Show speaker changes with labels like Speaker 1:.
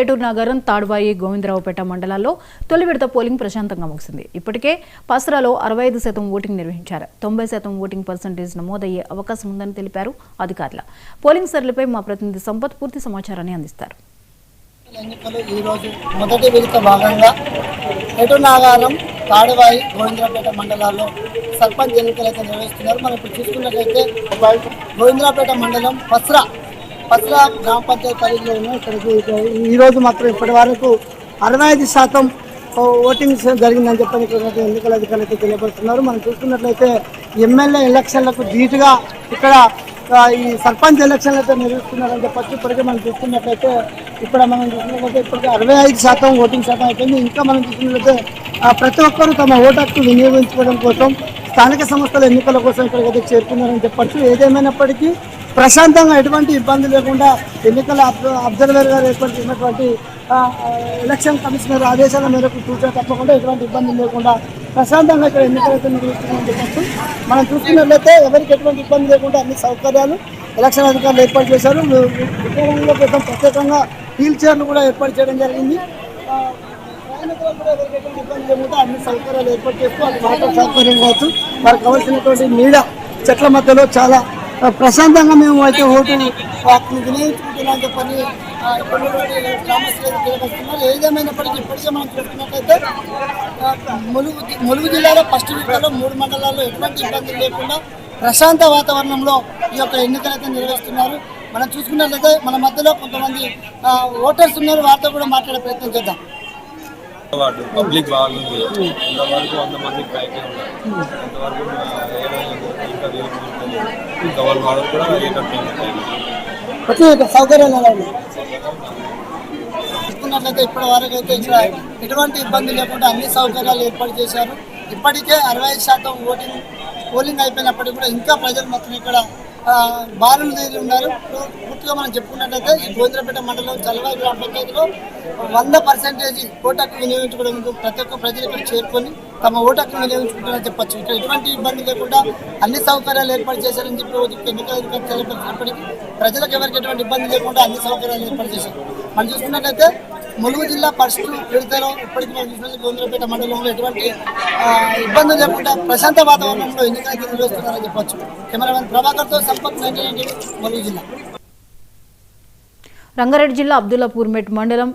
Speaker 1: ఏటూరు నగరం తాడ్వాయి గోవిందరావుపేట మండలాల్లో తొలి విడత పోలింగ్ ప్రశాంతంగా ముగిసింది. ఇప్పటికే పసరాలో 65% ఓటింగ్ నిర్వహించారు. 90% ఓటింగ్ పర్సెంటేజ్ నమోదయ్యే అవకాశం ఉందని తెలిపారు అధికారులు. పోలింగ్ సరళిపై మా ప్రతినిధి సంపత్ పూర్తి సమాచారాన్ని అందిస్తారు.
Speaker 2: ఎన్నికలు ఈ రోజు మొదటి విడత భాగంగా ఏటూరు నగరం తాడ్వాయి గోవిందరావుపేట మండలాల్లో సర్పంచ్ ఎన్నికలు అయితే నిర్వహిస్తున్నారు. మనం ఇప్పుడు చూసుకున్నట్లయితే గోవిందరావుపేట మండలం పసరా గ్రామ పంచాయతీ పరిధిలో ఉన్నాయి. ఇక్కడికి ఈరోజు మాత్రం ఇప్పటి వరకు 65% ఓటింగ్ జరిగిందని చెప్పని ఇక్కడ ఎన్నికల అధికారులు అయితే తెలియపడుతున్నారు. మనం చూసుకున్నట్లయితే ఎమ్మెల్యే ఎలక్షన్లకు ధీటుగా ఇక్కడ ఈ సర్పంచ్ ఎలక్షన్లు అయితే నిర్వహిస్తున్నారని చెప్పచ్చు. ఇప్పటికే మనం చూసుకున్నట్లయితే ఇప్పటికే 65% ఓటింగ్ శాతం అయిపోయింది. ఇంకా మనం చూసుకున్నట్లయితే ప్రతి ఒక్కరూ తమ ఓటు హక్కు వినియోగించుకోవడం కోసం స్థానిక సంస్థల ఎన్నికల కోసం ఇక్కడికైతే చేరుకున్నారని చెప్పచ్చు. ఏదేమైనప్పటికీ ప్రశాంతంగా ఎటువంటి ఇబ్బంది లేకుండా ఎన్నికల అబ్జర్వర్ గారు ఏర్పాటు చేసినటువంటి ఎలక్షన్ కమిషనర్ ఆదేశాల మేరకు చూసే తప్పకుండా ఎటువంటి ఇబ్బంది లేకుండా ప్రశాంతంగా ఇక్కడ ఎన్నికలైతే నిర్వహిస్తున్నారని చెప్పచ్చు. మనం చూసుకున్నట్లయితే ఎవరికి ఎటువంటి ఇబ్బంది లేకుండా అన్ని సౌకర్యాలు ఎలక్షన్ అధికారులు ఏర్పాటు చేశారు. విద్యారంగంలో కోసం ప్రత్యేకంగా వీల్ చైర్లు కూడా ఏర్పాటు చేయడం జరిగింది. ప్రయాణికులకు కూడా ఎవరికి ఎటువంటి ఇబ్బంది లేకుండా అన్ని సౌకర్యాలు ఏర్పాటు చేస్తూ అది వాటర్ సౌకర్యం కావచ్చు, వారికి కావాల్సినటువంటి నీడ చెట్ల మధ్యలో చాలా ప్రశాంతంగా మేము అయితే ఓటు వినియోగించుకుంటున్నామని చెప్పని గ్రామస్తులు తెలియపరుస్తున్నారు. ఏదేమైనప్పటికీ ఇప్పటికే మనం చూసుకున్నట్లయితే ములుగు జిల్లాలో ఫస్ట్ విడతలో 3 మండలాల్లో ఎటువంటి ఇబ్బందులు లేకుండా ప్రశాంత వాతావరణంలో ఈ యొక్క ఎన్నికలైతే నిర్వహిస్తున్నారు. మనం చూసుకున్నట్లయితే మన మధ్యలో కొంతమంది ఓటర్స్ ఉన్నారు, వారితో కూడా మాట్లాడే ప్రయత్నం చేద్దాం.
Speaker 3: పబ్లిక్ బాగుంది, ఇంతవరకు 100 మందికి పైకి ఉన్నారు. ఇంతవరకు ఇంకా వాళ్ళ వాడకు కూడా
Speaker 2: సౌకర్యాలు చూసుకున్నట్లయితే ఇప్పటి వరకు అయితే ఇక్కడ ఎటువంటి ఇబ్బంది లేకుండా అన్ని సౌకర్యాలు ఏర్పాటు చేశారు. ఇప్పటికే 65% పోలింగ్ అయిపోయినప్పటికీ కూడా ఇంకా ప్రజలు మొత్తం ఇక్కడ బారులు తీరి ఉన్నారు. పూర్తిగా మనం చెప్పుకున్నట్లయితే ఈ గోవిందరావుపేట మండలం చలవాయి గ్రామ పంచాయతీలో 100% ఓటు హక్కు వినియోగించుకోవడం ప్రతి ఒక్క ప్రజలు ఇక్కడ చేరుకొని తమ ఓటు హక్కు వినియోగించుకుంటారని చెప్పచ్చు. ఇక్కడ ఎటువంటి ఇబ్బంది లేకుండా అన్ని సౌకర్యాలు ఏర్పాటు చేశారని చెప్పి ఎన్నికల అధికారులు తెలియపరిచినప్పటికీ ప్రజలకు ఎవరికి ఎటువంటి ఇబ్బంది లేకుండా అన్ని సౌకర్యాలు ఏర్పాటు చేశారు. మనం చూసుకున్నట్లయితే ములుగు జిల్లా ఫస్ట్ విడతలో ఇప్పటికీ మనం చూసినట్లయితే గోవిందరావుపేట మండలంలో ఎటువంటి ఇబ్బందులు లేకుండా ప్రశాంత వాతావరణంలో ఎన్నికలు నిర్వహిస్తున్నారని చెప్పచ్చు. కెమెరామెన్ ప్రభాకర్తో సంపత్, ములుగు జిల్లా.
Speaker 1: రంగారెడ్డి జిల్లా అబ్దుల్లాపూర్ మెట్ మండలం